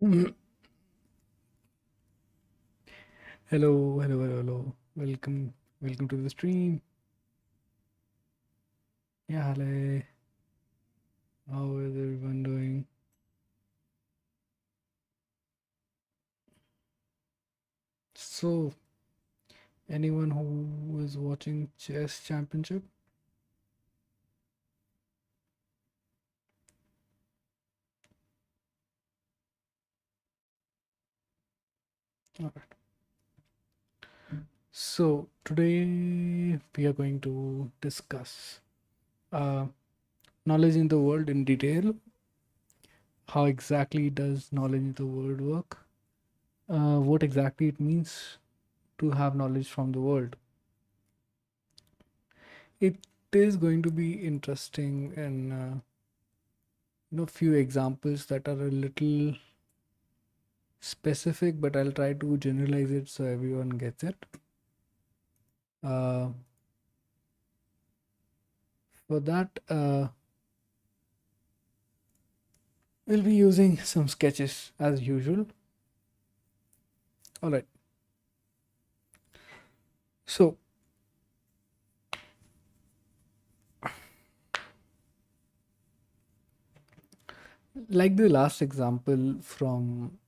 Mm. Hello, hello, hello, hello. Welcome to the stream. Yeah, hello. How is everyone doing? So, anyone who is watching chess championship? All right. So today we are going to discuss uh, knowledge in the world in detail. How exactly does knowledge in the world work? What exactly it means to have knowledge from the world. It is going to be interesting and few examples that are a little specific, but I'll try to generalize it so everyone gets it. uh, for that, we'll be using some sketches as usual. All right, so like the last example from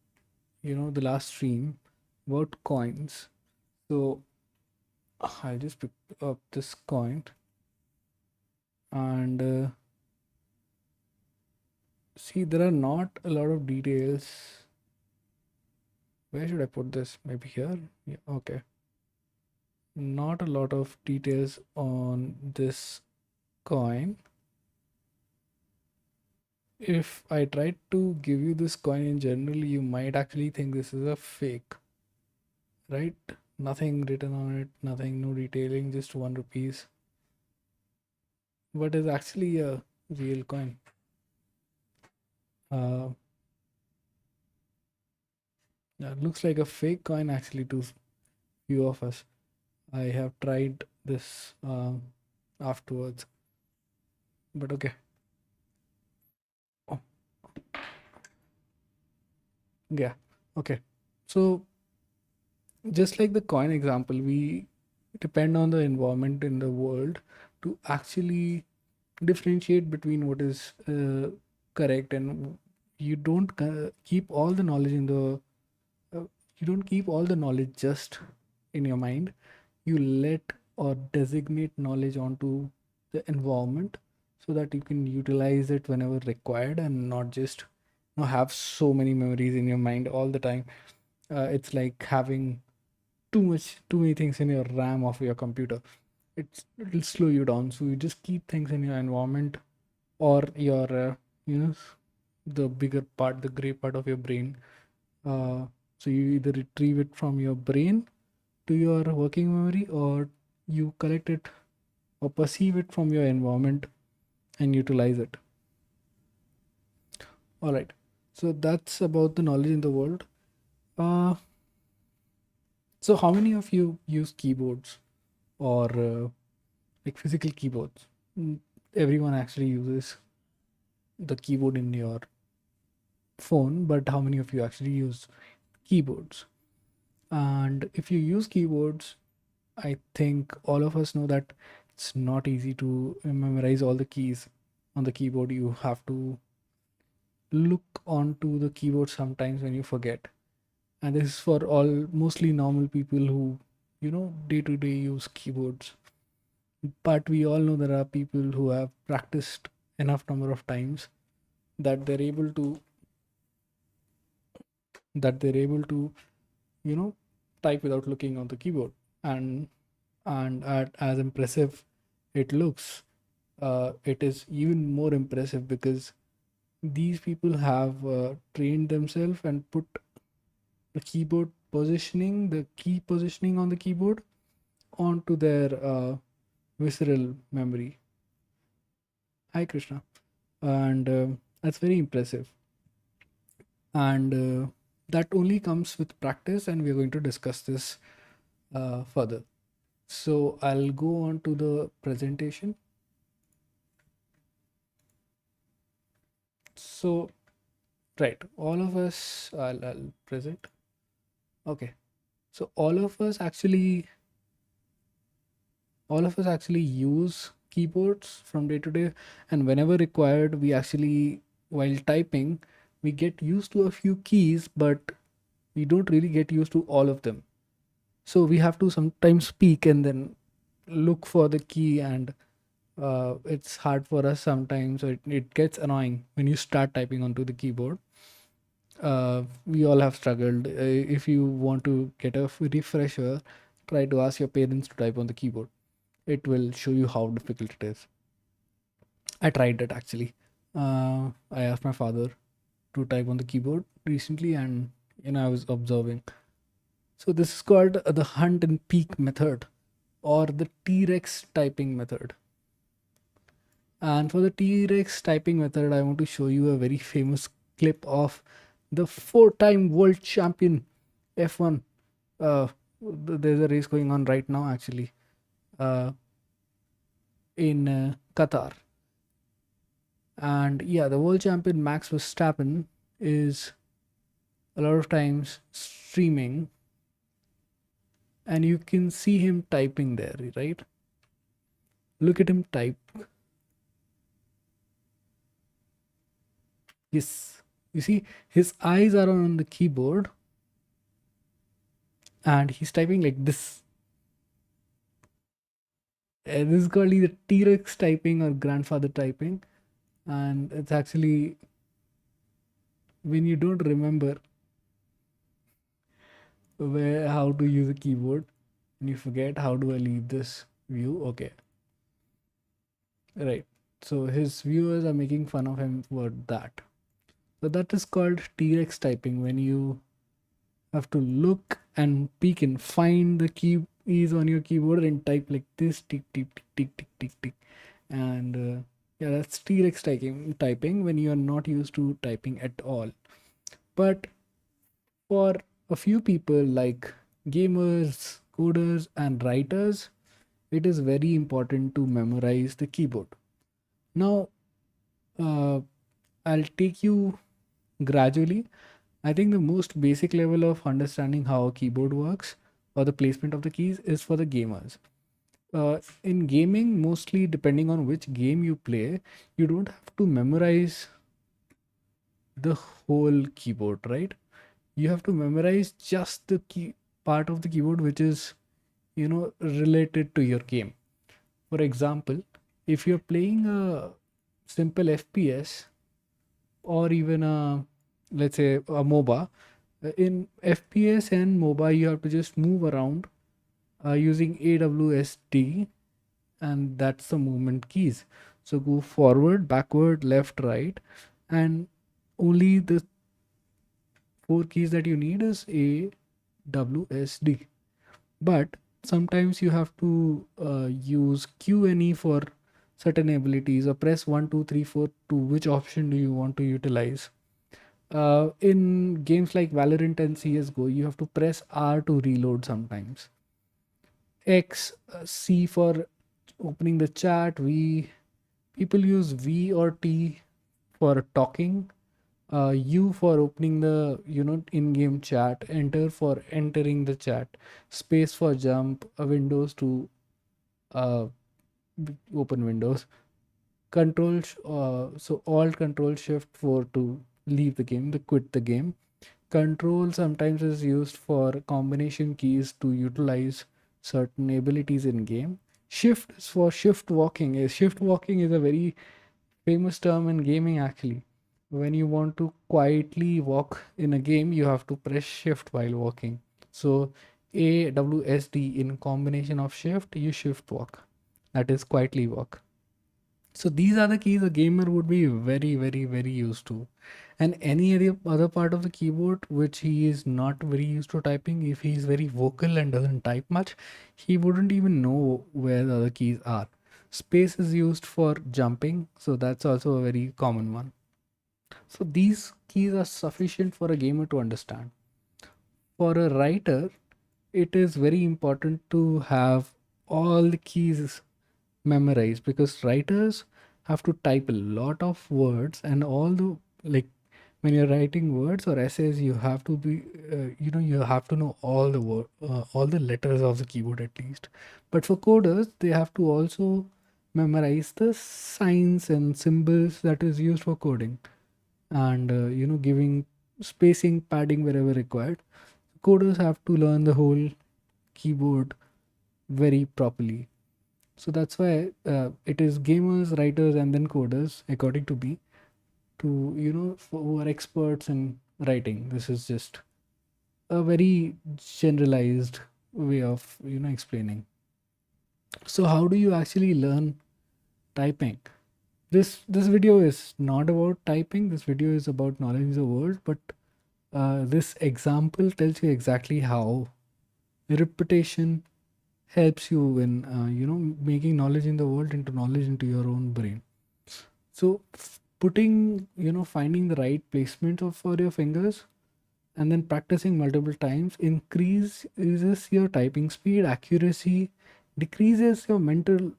the last stream about coins. So I'll just pick up this coin and see, there are not a lot of details. Where should I put this? Maybe here. Yeah, okay. Not a lot of details on this coin. If I tried to give you this coin in general, you might actually think this is a fake, right? Nothing written on it, nothing, no detailing, just 1 rupees. But it's actually a real coin. Uh, yeah, it looks like a fake coin actually to few of us. I have tried this afterwards, but okay. Oh, yeah, okay. So just like the coin example, we depend on the environment in the world to actually differentiate between what is correct, and you don't keep all the knowledge in the uh, you don't keep all the knowledge just in your mind. You let or designate knowledge onto the environment so that you can utilize it whenever required and not just have so many memories in your mind all the time. It's like having too many things in your RAM of your computer. It'll slow you down, so you just keep things in your environment or your you know the bigger part, the gray part of your brain. So you either retrieve it from your brain to your working memory, or you collect it or perceive it from your environment and utilize it. All right, so that's about the knowledge in the world. uh, so how many of you use keyboards or like physical keyboards? Mm, Everyone actually uses the keyboard in your phone, but how many of you actually use keyboards? And if you use keyboards, I think all of us know that it's not easy to memorize all the keys on the keyboard. You have to look onto the keyboard sometimes when you forget. And this is for all mostly normal people who, day to day use keyboards. But we all know there are people who have practiced enough number of times that they're able to type without looking on the keyboard. And as impressive it looks, it is even more impressive because these people have trained themselves and put the key positioning on the keyboard onto their visceral memory. Hi, Krishna. And that's very impressive. And that only comes with practice, and we're going to discuss this further. So I'll go on to the presentation. So Right. All of us, I'll present. Okay. So all of us actually use keyboards from day to day, and whenever required, we actually, while typing, we get used to a few keys, but we don't really get used to all of them. So we have to sometimes speak and then look for the key, and it's hard for us sometimes. So it gets annoying when you start typing onto the keyboard. We all have struggled. If you want to get a refresher, try to ask your parents to type on the keyboard. It will show you how difficult it is. I tried that actually. I asked my father to type on the keyboard recently, and I was observing. So this is called the hunt and peek method, or the T-Rex typing method. And for the T-Rex typing method, I want to show you a very famous clip of the four-time world champion F1. Uh, there's a race going on right now, actually, uh, in Qatar. And yeah, the world champion Max Verstappen is a lot of times streaming, and you can see him typing there, right? Look at him type. Yes, you see, his eyes are on the keyboard, and he's typing like this. This is called either T-Rex typing or grandfather typing, and it's actually when you don't remember where how to use a keyboard and you forget how do I leave this view. Okay, right. So his viewers are making fun of him for that. So that is called T-Rex typing, when you have to look and peek and find the keys on your keyboard and type like this, tick tick tick tick tick tick tick, and yeah, that's T-Rex typing when you are not used to typing at all. But for a few people like gamers, coders, and writers, it is very important to memorize the keyboard. Now, uh, I'll take you gradually. I think the most basic level of understanding how a keyboard works or the placement of the keys is for the gamers. In gaming, mostly depending on which game you play, you don't have to memorize the whole keyboard, right? You have to memorize just the key part of the keyboard which is, related to your game. For example, if you're playing a simple FPS, or even a, let's say, a MOBA, in FPS and MOBA, you have to just move around using AWSD, and that's the movement keys. So go forward, backward, left, right, and only the four keys that you need is AWSD. But sometimes you have to use Q and E for certain abilities, or press 1 2 3 4 to which option do you want to utilize. In games like Valorant and CSGO, you have to press R to reload sometimes. X, C for opening the chat. V, people use V or T for talking. U for opening the in-game chat. Enter for entering the chat. Space for jump. Windows to uh, open windows. So Alt Control Shift for to leave the game, to quit the game. Control sometimes is used for combination keys to utilize certain abilities in game. Shift is for shift walking. Shift walking is a very famous term in gaming actually. When you want to quietly walk in a game, you have to press shift while walking. So AWSD, in combination of shift, you shift walk. That is quietly walk. So these are the keys a gamer would be very, very, very used to. And any other part of the keyboard which he is not very used to typing, if he is very vocal and doesn't type much, he wouldn't even know where the other keys are. Space is used for jumping, so that's also a very common one. So these keys are sufficient for a gamer to understand. For a writer, it is very important to have all the keys memorize, because writers have to type a lot of words, and all the like when you're writing words or essays, you have to be you have to know all the all the letters of the keyboard at least. But for coders, they have to also memorize the signs and symbols that is used for coding, and giving spacing, padding wherever required. Coders have to learn the whole keyboard very properly. So that's why it is gamers, writers, and then coders, according to me, to who are experts in writing. This is just a very generalized way of explaining. So how do you actually learn typing? This video is not about typing. This video is about knowledge of the world, but this example tells you exactly how repetition helps you in making knowledge in the world into knowledge into your own brain. So putting finding the right placement of for your fingers and then practicing multiple times increases your typing speed, accuracy, decreases your mental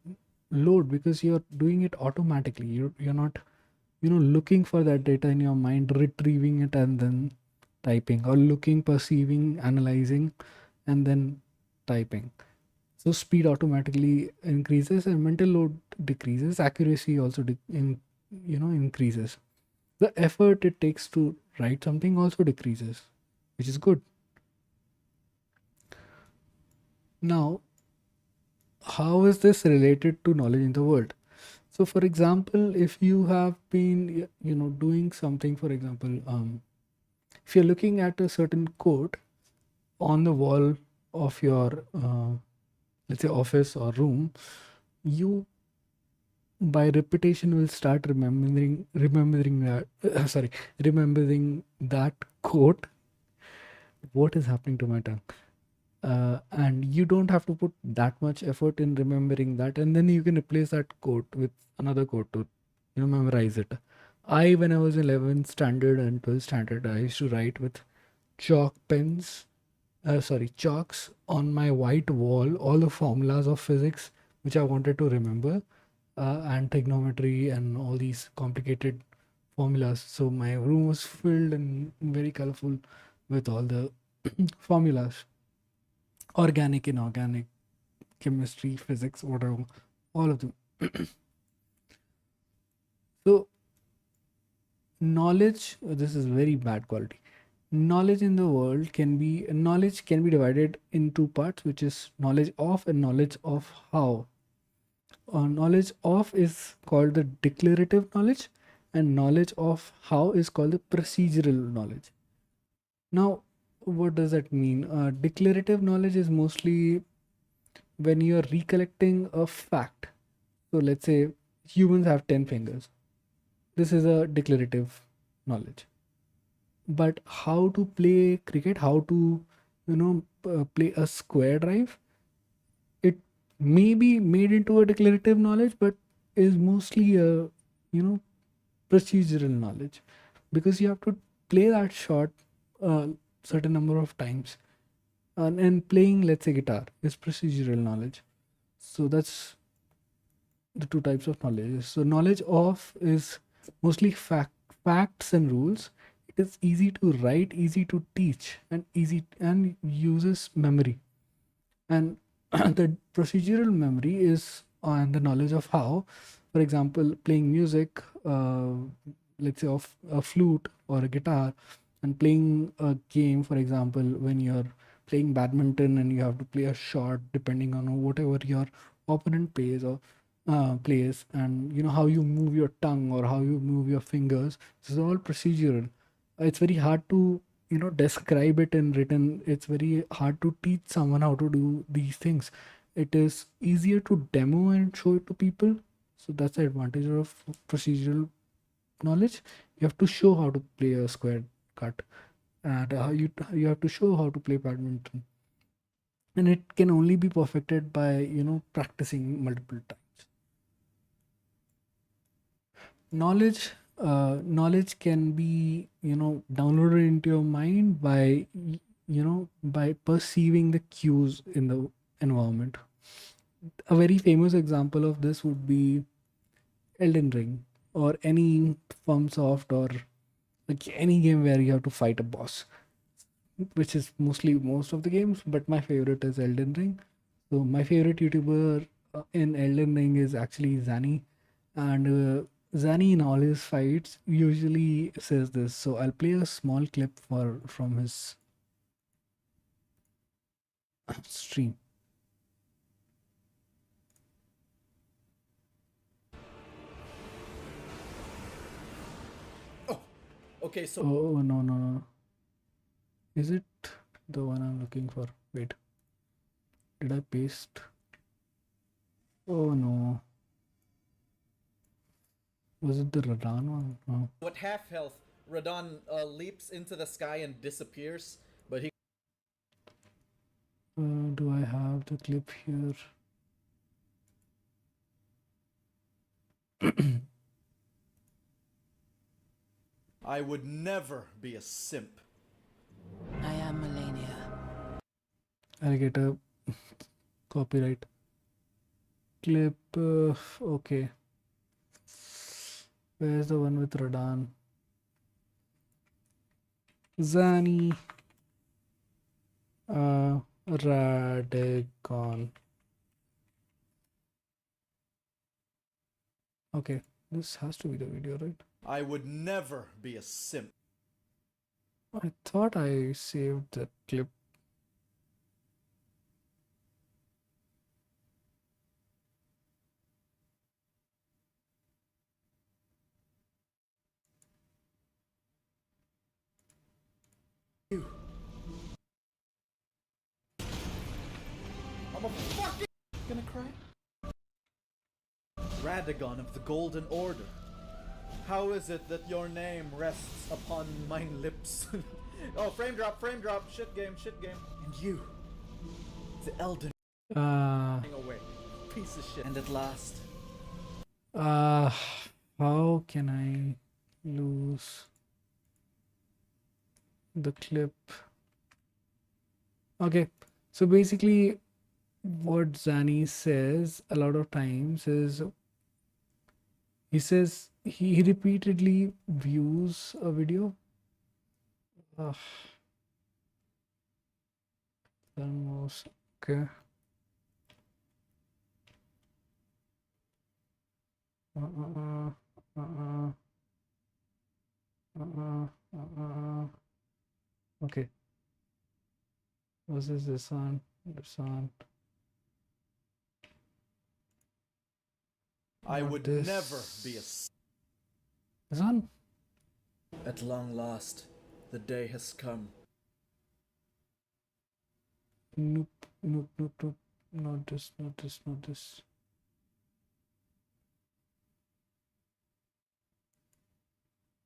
load because you're doing it automatically. You're not looking for that data in your mind, retrieving it and then typing, or looking, perceiving, analyzing, and then typing. So speed automatically increases and mental load decreases. Accuracy also increases. The effort it takes to write something also decreases, which is good. Now, how is this related to knowledge in the world? So, for example, if you have been doing something, for example, if you're looking at a certain quote on the wall of your let's say office or room, you by repetition will start remembering that sorry, remembering that quote. What is happening to my tongue? And you don't have to put that much effort in remembering that, and then you can replace that quote with another quote to memorize it. When I was 11th standard and 12th standard, I used to write with chalks on my white wall, all the formulas of physics which I wanted to remember, and trigonometry and all these complicated formulas. So my room was filled and very colorful with all the formulas, organic, inorganic, chemistry, physics, whatever, all of them. So knowledge, this is very bad quality. Knowledge can be divided in two parts, which is knowledge of and knowledge of how. Knowledge of is called the declarative knowledge, and knowledge of how is called the procedural knowledge. Now, what does that mean? Declarative knowledge is mostly when you are recollecting a fact. So, let's say humans have 10 fingers. This is a declarative knowledge. But how to play cricket, how to, play a square drive, it may be made into a declarative knowledge, but is mostly a, procedural knowledge, because you have to play that shot a certain number of times. And playing, let's say, guitar is procedural knowledge. So that's the two types of knowledge. So knowledge of is mostly facts and rules. It is easy to write, easy to teach, and easy and uses memory. And the procedural memory is on the knowledge of how, for example, playing music, let's say of a flute or a guitar, and playing a game, for example, when you're playing badminton and you have to play a shot depending on whatever your opponent plays, or plays, and how you move your tongue or how you move your fingers. This is all procedural. It's very hard to describe it in written. It's very hard to teach someone how to do these things. It is easier to demo and show it to people. So that's the advantage of procedural knowledge. You have to show how to play a square cut, and you have to show how to play badminton, and it can only be perfected by practicing multiple times. Knowledge can be downloaded into your mind by by perceiving the cues in the environment. A very famous example of this would be Elden Ring, or any FromSoft or like any game where you have to fight a boss, which is mostly most of the games, but my favorite is Elden Ring. So my favorite YouTuber in Elden Ring is actually Zani, and Zani in all his fights usually says this. So I'll play a small clip for from his stream. Okay, so Oh no no no! Is it the one I'm looking for? Wait, did I paste? Oh no! Was it the Radan one? No. at half health, Radon leaps into the sky and disappears, but he Do I have the clip here? I would never be a simp. I am Melania. I'll get a copyright clip. Okay, where's the one with Radan? Zani Radicon. Okay, this has to be the video, right? I would never be a simp. I thought I saved that clip. I'm a fucking gonna cry. Radagon of the Golden Order. How is it that your name rests upon mine lips? Oh, frame drop, shit game. And you, the Elden Ring away, piece of shit. And at last, How can I lose the clip? Okay, so basically, what Zani says a lot of times is he says he repeatedly views a video. Almost okay. Okay. Was this on? This on? I Not would this. never be a simp. This on? At long last, the day has come. Nope. Nope. Nope. Nope. Not this. Not this. Not this.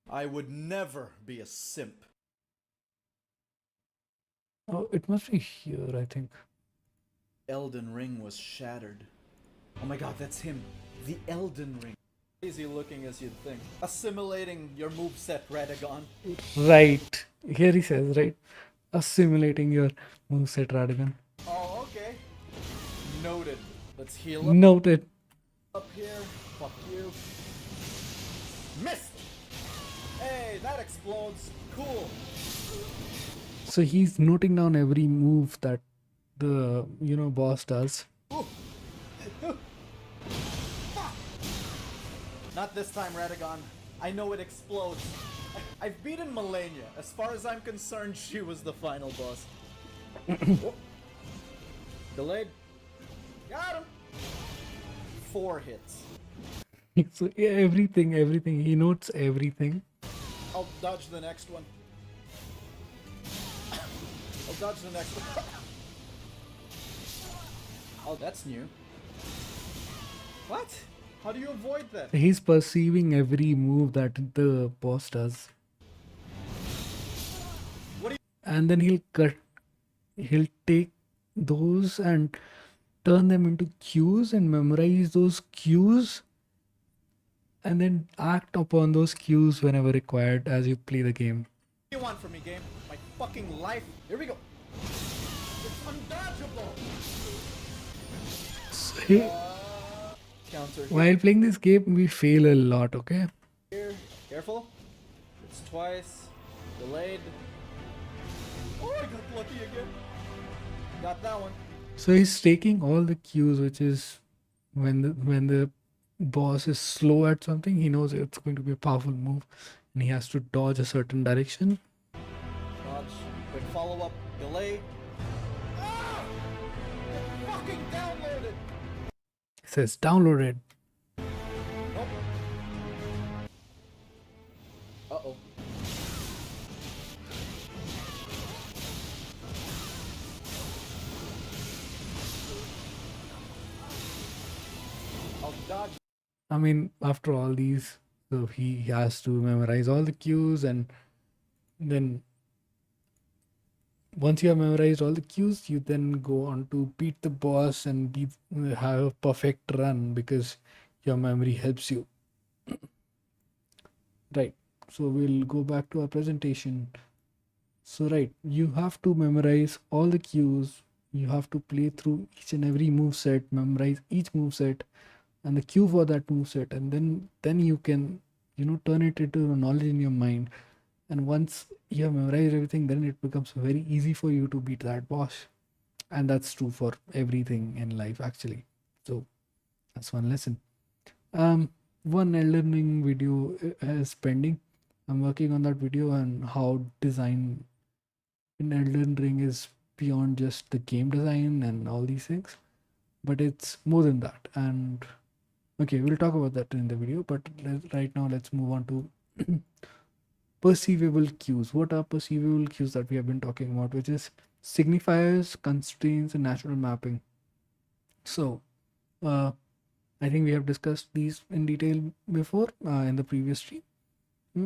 I would never be a simp. Oh, it must be here, I think. Elden Ring was shattered. Oh my god, that's him. The Elden Ring. Easy looking as you'd think. Assimilating your moveset, Radagon. Right. Here he says, right? Assimilating your moveset, Radigan. Oh, okay. Noted. Let's heal up, Noted. up here. Fuck you. Missed! Hey, that explodes. Cool. So he's noting down every move that the boss does. Not this time, Radagon. I know it explodes. I've beaten Melania. As far as I'm concerned, she was the final boss. Whoop. Delayed. Got him. 4 hits. So yeah, everything. He notes everything. I'll dodge the next one. I'll dodge the next one. Oh, that's new. What? How do you avoid that? He's perceiving every move that the boss does. What do you... And then he'll take those and turn them into cues and memorize those cues and then act upon those cues whenever required as you play the game. What do you want from me, game? My fucking life? Here we go. It's undodgeable. So Counter while playing this game, we fail a lot, okay? here. Careful. It's twice. Delayed. Oh, I got lucky again. Got that one. So he's taking all the cues, which is when the boss is slow at something, he knows it's going to be a powerful move, and he has to dodge a certain direction. Dodge. Quick follow up. Delay. Ah! Get fucking downloaded! It says downloaded. Nope. Uh-oh. I'll dodge. I mean, after all these, so he has to memorize all the cues, and then once you have memorized all the cues, you then go on to beat the boss and have a perfect run because your memory helps you. Right. So we'll go back to our presentation. So right, you have to memorize all the cues. You have to play through each and every move set, memorize each move set and the cue for that move set, and then you can turn it into knowledge in your mind. And once you have memorized everything, then it becomes very easy for you to beat that boss. And that's true for everything in life actually. So that's one lesson. One Elden Ring video is pending. I'm working on that video on how design in Elden Ring is beyond just the game design and all these things, but it's more than that. And okay, we'll talk about that in the video, but right now let's move on to perceivable cues. What are perceivable cues that we have been talking about, which is signifiers, constraints, and natural mapping. So, uh, I think we have discussed these in detail before in the previous stream.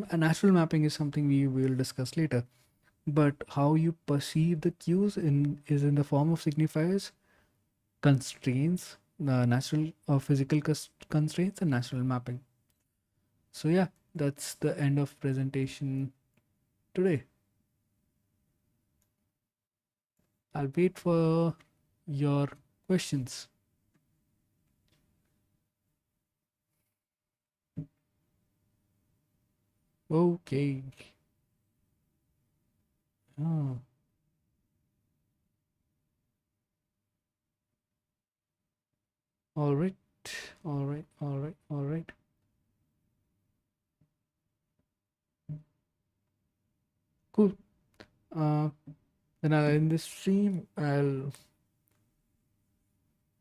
A natural mapping is something we will discuss later. But how you perceive the cues is in the form of signifiers, constraints, natural or physical constraints, and natural mapping. So yeah, that's the end of presentation today. I'll wait for your questions. Okay. Oh. All right. All right. All right. All right. Cool. Uh, then I'll end this stream. I'll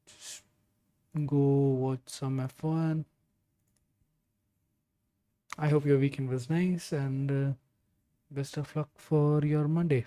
just go watch some F1. I hope your weekend was nice, and best of luck for your Monday.